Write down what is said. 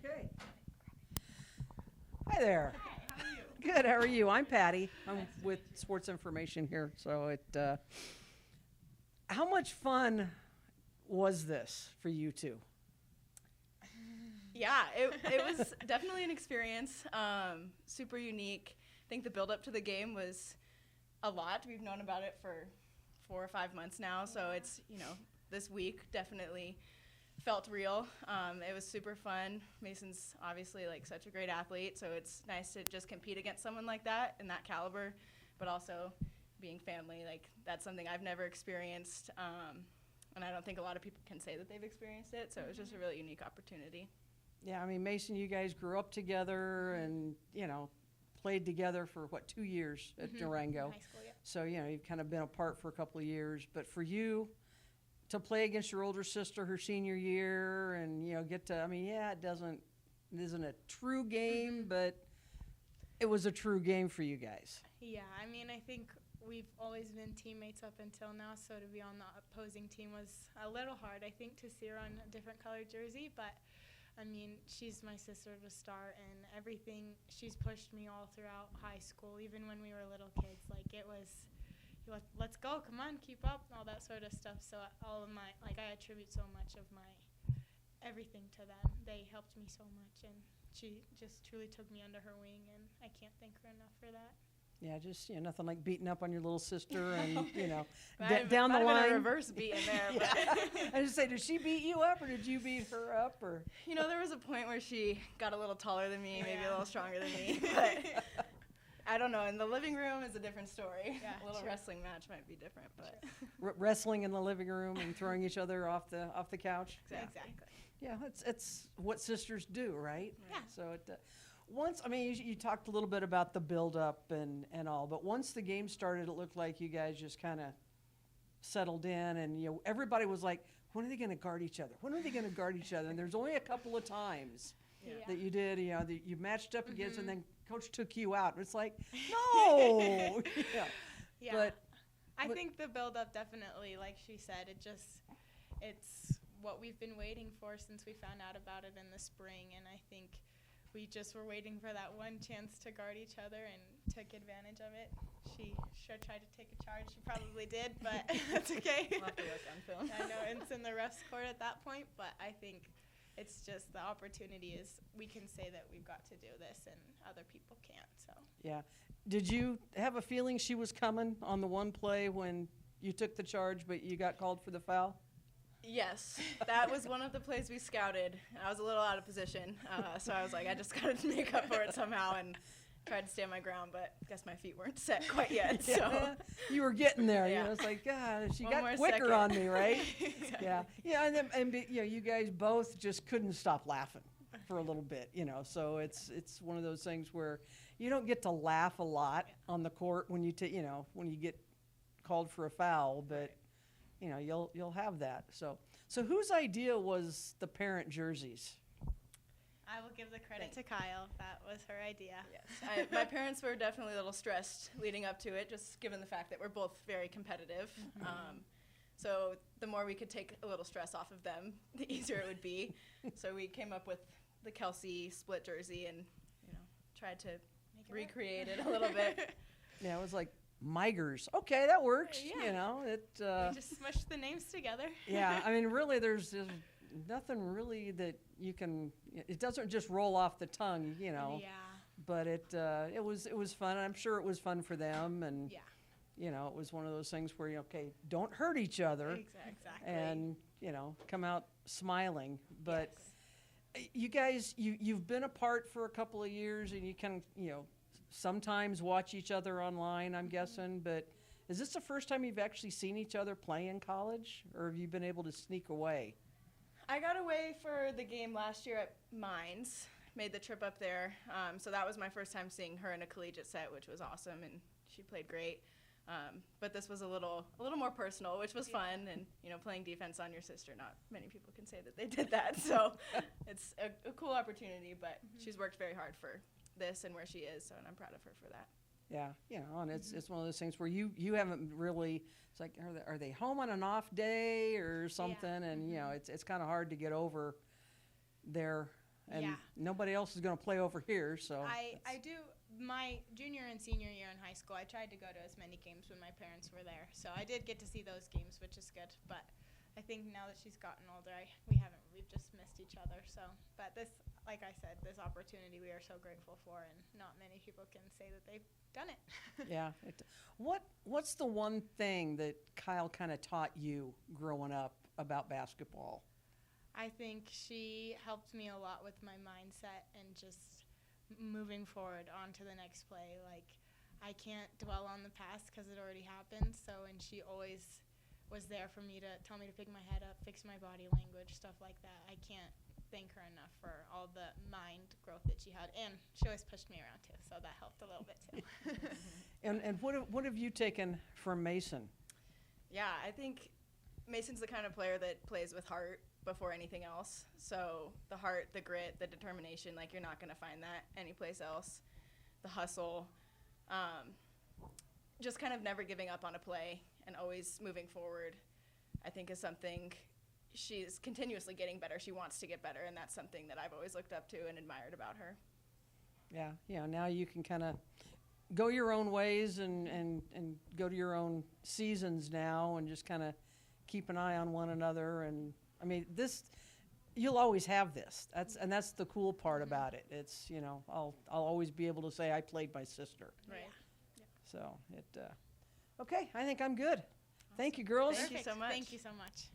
Okay. Hi there. Hi, how are you? Good. How are you? I'm Patty. I'm with Sports Information here. So how much fun was this for you two? Yeah, it was definitely an experience. Super unique. I think the build up to the game was a lot. We've known about it for 4 or 5 months now, so it's, this week definitely felt real. It was super fun. Mason's obviously such a great athlete, so it's nice to just compete against someone like that in that caliber, but also being family, that's something I've never experienced, and I don't think a lot of people can say that they've experienced it, so it was just a really unique opportunity. Yeah, I mean, Mason, you guys grew up together and, played together for, 2 years at Durango. In high school, yeah. So, you've kind of been apart for a couple of years. But for you to play against your older sister her senior year and, it isn't a true game, but it was a true game for you guys. Yeah, I think we've always been teammates up until now, so to be on the opposing team was a little hard, I think, to see her on a different colored jersey, but she's my sister to start, and everything, she's pushed me all throughout high school, even when we were little kids. It was, let's go, come on, keep up, all that sort of stuff. So all of my, I attribute so much of my everything to them. They helped me so much, and she just truly took me under her wing, and I can't thank her enough for that. Yeah, just nothing like beating up on your little sister and Down the line. A reverse beating there. Yeah. I just say, did she beat you up or did you beat her up? Or there was a point where she got a little taller than me, maybe a little stronger than me. But I don't know. In the living room is a different story. Yeah, a little wrestling match might be different, but wrestling in the living room and throwing each other off the couch. Exactly. Yeah, it's what sisters do, right? Yeah. So once, you talked a little bit about the build-up and all, but once the game started, it looked like you guys just kind of settled in, and everybody was like, when are they going to guard each other? When are they going to guard each other? And there's only a couple of times that you did, that you matched up against, and then coach took you out. And it's like, no! Yeah. But I think the build-up definitely, like she said, it's what we've been waiting for since we found out about it in the spring, and I think we just were waiting for that one chance to guard each other and took advantage of it. She sure tried to take a charge. She probably did, but that's okay. We'll have to look on film. I know it's in the ref's court at that point, but I think it's just the opportunity is we can say that we've got to do this and other people can't. So yeah. Did you have a feeling she was coming on the one play when you took the charge, but you got called for the foul? Yes, that was one of the plays we scouted. I was a little out of position, so I was like, I just got to make up for it somehow, and tried to stand my ground, but I guess my feet weren't set quite yet. So you were getting there. Yeah. It's like, God, she One got more quicker second. on me, right? Exactly. Yeah, and you guys both just couldn't stop laughing for a little bit, So it's one of those things where you don't get to laugh a lot on the court when you when you get called for a foul, but. You'll have that. So whose idea was the parent jerseys? I will give the credit to Kyle. That was her idea. Yes, my parents were definitely a little stressed leading up to it, just given the fact that we're both very competitive. So the more we could take a little stress off of them, the easier it would be. So we came up with the Kelsey split jersey and tried to recreate it a little bit. Yeah, it was like Migers. Okay, that works. Yeah. We just smushed the names together. Yeah, really, there's nothing really that you can. It doesn't just roll off the tongue, Yeah. But it was fun. I'm sure it was fun for them, and Yeah. it was one of those things where don't hurt each other, Exactly. and come out smiling. But Yes. you guys, you've been apart for a couple of years, and you can sometimes watch each other online, I'm guessing, but is this the first time you've actually seen each other play in college, or have you been able to sneak away? I got away for the game last year at Mines, made the trip up there, so that was my first time seeing her in a collegiate set, which was awesome, and she played great. But this was a little more personal, which was fun, and playing defense on your sister, not many people can say that they did that, so it's a cool opportunity, but she's worked very hard for this and where she is, so and I'm proud of her for that. Yeah, and it's one of those things where you haven't really. It's like, are they home on an off day or something? Yeah. And it's kind of hard to get over their and Yeah. nobody else is going to play over here. So I do my junior and senior year in high school. I tried to go to as many games when my parents were there, so I did get to see those games, which is good. But I think now that she's gotten older, we've just missed each other. So, but this, like I said, this opportunity we are so grateful for, and not many people can say that they've done it. yeah. What's the one thing that Kyle kind of taught you growing up about basketball? I think she helped me a lot with my mindset and just moving forward on to the next play. Like, I can't dwell on the past because it already happened. So, and she always was there for me to tell me to pick my head up, fix my body language, stuff like that. I can't thank her enough for all the mind growth that she had. And she always pushed me around too, so that helped a little bit too. And what have you taken from Mason? Yeah, I think Mason's the kind of player that plays with heart before anything else. So the heart, the grit, the determination, like you're not going to find that anyplace else. The hustle, just kind of never giving up on a play and always moving forward, I think is something she's continuously getting better. She wants to get better, and that's something that I've always looked up to and admired about her. Yeah, now you can kind of go your own ways and go to your own seasons now and just kind of keep an eye on one another. And I mean, you'll always have this. That's the cool part about it. It's, I'll always be able to say I played my sister. Right. Yeah. So okay, I think I'm good. Thank you, girls. Thank you so much. Thank you so much.